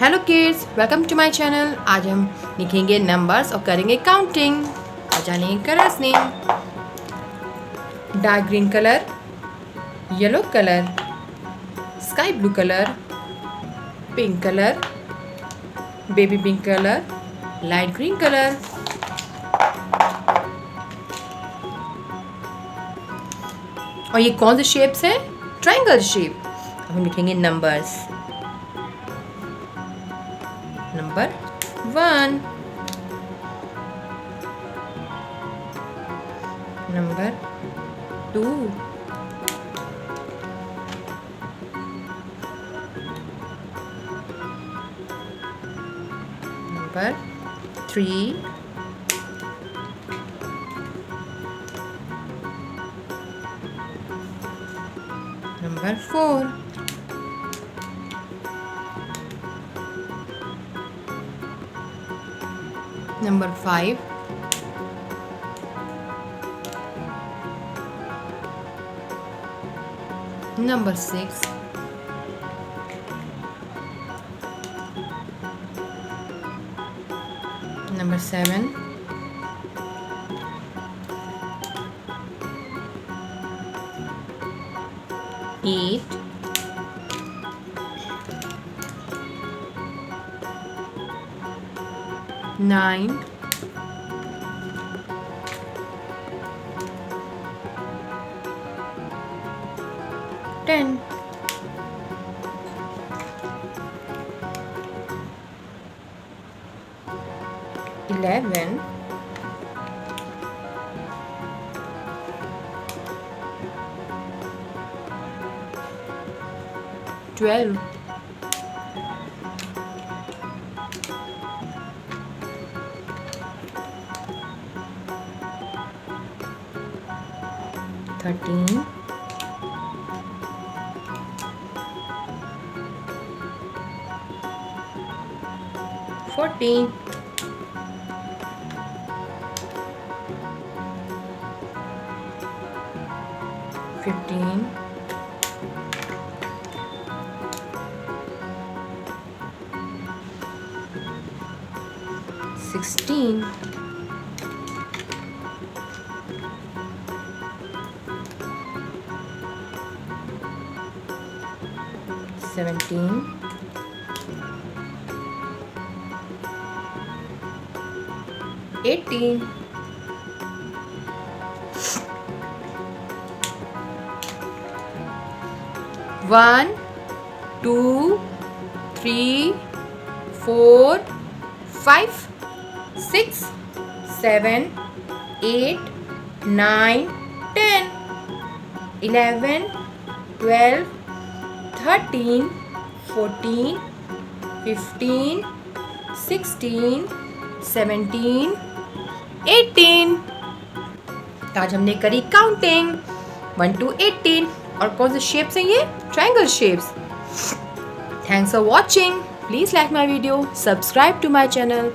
Hello kids, welcome to my channel. आज हम लिखेंगे नंबर्स और करेंगे काउंटिंग और जानेंगे colours name. Dark green colour, yellow colour, sky blue colour, pink colour, baby pink colour, light green colour. और ये कौन से शेप्स हैं? Triangle shape. हम लिखेंगे numbers. Number 1, number 2, number 3, number 4, number 5, number 6, number 7, eight, nine, 10, 11, 12, 13, 14, 15, 16, 17, 18, 1, 2, 3, 4, 5, 6, 7, 8, 9, 10, 11, 12, 13, 14, 15, 16, 17, 18। तो आज हमने करी काउंटिंग 1 to 18। और कौन से शेप्स हैं ये? Triangle shapes. Thanks for watching. Please like my video, subscribe to my channel.